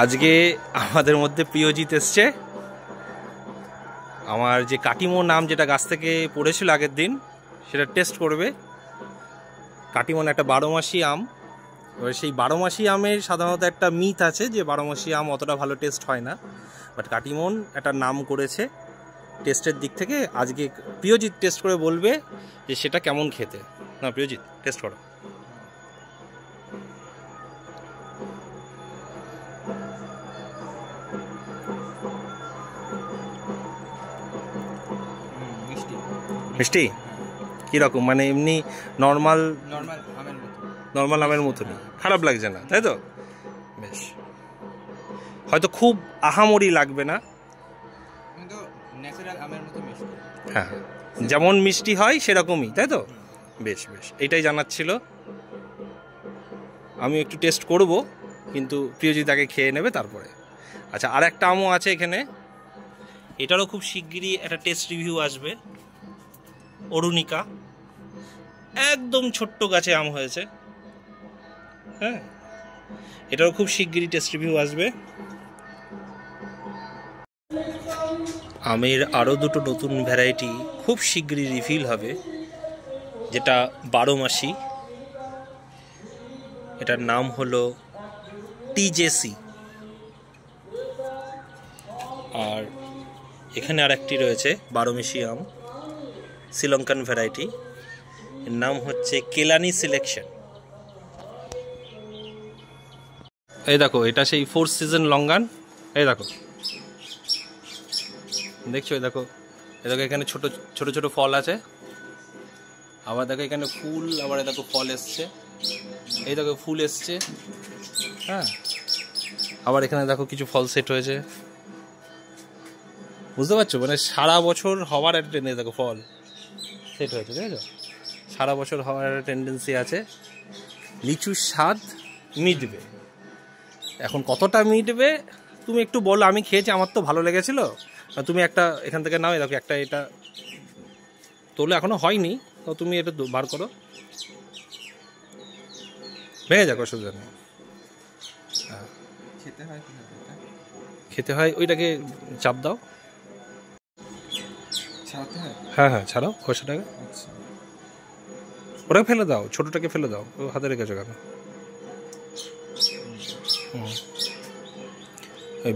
আজকে আমাদের মধ্যে প্রিয়জিৎ এসছে। আমার যে কাটিমন আম যেটা গাছ থেকে পড়েছিল আগের দিন সেটা টেস্ট করবে। কাটিমন একটা 12 মাসি আম। এবার সেই 12 মাসি আমের সাধারণত একটা মিথ আছে যে 12 মাসি আম অতটা ভালো টেস্ট হয় না, বাট কাটিমন একটা নাম করেছে টেস্টের দিক থেকে। আজকে প্রিয়জিৎ টেস্ট করে বলবে যে সেটা কেমন খেতে। না প্রিয়জিৎ, টেস্ট করো। মিষ্টি কীরকম? মানে এমনি নর্মাল আমের মতনই, খারাপ লাগছে না, তাই তো? বেশ, হয়তো খুব আহামরি লাগবে না। হ্যাঁ, যেমন মিষ্টি হয় সেরকমই, তাই তো? বেশ বেশ, এইটাই জানার ছিল। আমি একটু টেস্ট করব, কিন্তু প্রিয়জিৎ আগে খেয়ে নেবে তারপরে। আচ্ছা, আর একটা আমও আছে এখানে, এটারও খুব শিগগিরই একটা টেস্ট রিভিউ আসবে। অরুণিকা, একদম ছোট্ট গাছে আম হয়েছে। হ্যাঁ, এটারও খুব শিগগিরই টেস্ট রিভিউ আসবে। আমের আরও দুটো নতুন ভ্যারাইটি খুব শিগগিরই রিভিল হবে, যেটা 12 মাসি। এটার নাম হলো টিজেসি। আর এখানে আর একটি রয়েছে 12 মাসি আম, শ্রীলঙ্কান ভ্যারাইটি। এর নাম হচ্ছে কেলানি সিলেকশন। এই দেখো, এটা সেই 4th সিজন লঙ্গান। এই দেখো, দেখছো? এই দেখো, এখানে ছোট ছোট ছোট ফল আছে। আবার দেখো এখানে ফুল, আবার দেখো ফল এসছে। এই দেখো ফুল এসছে। হ্যাঁ, আবার এখানে দেখো কিছু ফল সেট হয়েছে। বুঝতে পারছো? মানে সারা বছর হওয়ার একটা টেন্ডেন্সি, দেখো ফল সেট হয়েছে, ঠিক আছে? সারা বছর হওয়ার একটা টেন্ডেন্সি আছে। লিচুর স্বাদ মিটবে। এখন কতটা মিটবে তুমি একটু বলো। আমি খেয়েছি, আমার তো ভালো লেগেছিল। তুমি একটা এখান থেকে নাও, দেখো একটা এটা তোলে, এখনো হয়নি, তো তুমি এটা বার করো, ভেঙে যাক, অসুবিধা নেই। হ্যাঁ, খেতে হয় ওইটাকে চাপ দাও। হ্যাঁ হ্যাঁ, ছাড়াও খোসাটাকে। ওটাকে ফেলে দাও, ছোটটাকে ফেলে দাও, ও হাতে রেখেছো কেন?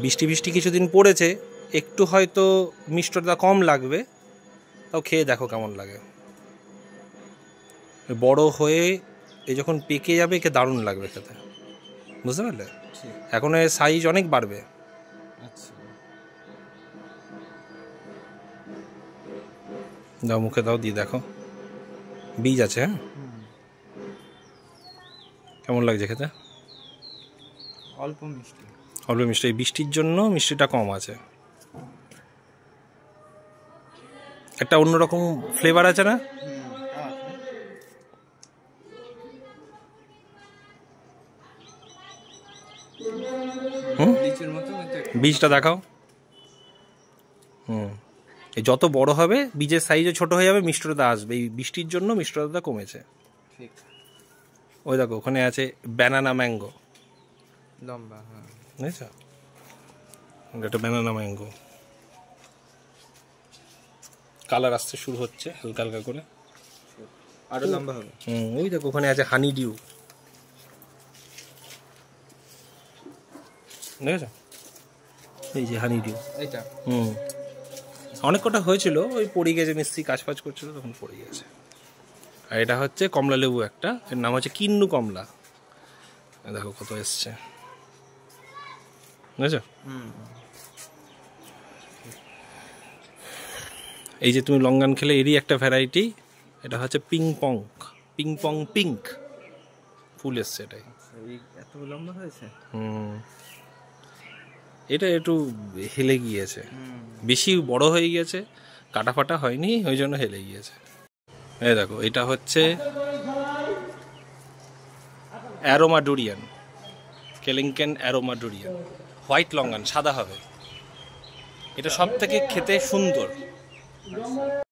বৃষ্টি বৃষ্টি কিছুদিন পড়েছে, একটু হয়তো মিষ্টতা কম লাগবে, তাও খেয়ে দেখো কেমন লাগে। বড় হয়ে এই যখন পেকে যাবে, একে দারুণ লাগবে খেতে, বুঝতে পারলে? এখন এর সাইজ অনেক বাড়বে। দাও, মুখে দাও, দিয়ে দেখো, বীজ আছে। হ্যাঁ, কেমন লাগছে খেতে? অল্প মিষ্টি, অল্প মিষ্টি। এই বৃষ্টির জন্য মিষ্টিটা কম আছে, একটা অন্যরকম ফ্লেভার আছে না? বীজটা দেখাও। এই যত বড় হবে বীজের সাইজও ছোট হয়ে যাবে, মিষ্টতা আসবে। এই বৃষ্টির জন্য মিষ্টতা কমেছে। ওই দেখো, ওখানে আছে ব্যানানা ম্যাঙ্গো, লম্বা। হ্যাঁ, বুঝেছো? এটা ব্যানানা ম্যাঙ্গো। কালার আসতে শুরু হচ্ছে হালকা হালকা করে, আরো লম্বা হবে। ওই দেখো, ওখানে আছে হানি ডিউ, দেখেছো? এই যে হানি ডিউ, এইটা। অনেক কটা হয়েছিল, ওই পড়ে গেছে, মিস্ত্রি কাজ ফাজ করছিল তখন পড়ে গেছে। আর এটা হচ্ছে কমলা লেবু একটা, এর নাম হচ্ছে কিন্নু কমলা। দেখো কত এসছে, বুঝেছো? এই যে তুমি লঙ্গান খেলে এরই একটা ভ্যারাইটি, এটা হচ্ছে পিং পং পিঙ্ক ফুল এসছে। এটাই এত লম্বা হয়েছে। এটা একটু হেলে গিয়েছে, বেশি বড় হয়ে গিয়েছে, কাটা ফাটা হয়নি, ওই জন্য হেলে গিয়েছে। এই দেখো, এটা হচ্ছে অ্যারোমা ডুরিয়ান, কেলিংকেন অ্যারোমা ডুরিয়ান, হোয়াইট লঙ্গান, সাদা হবে। এটা সব থেকে খেতে সুন্দর।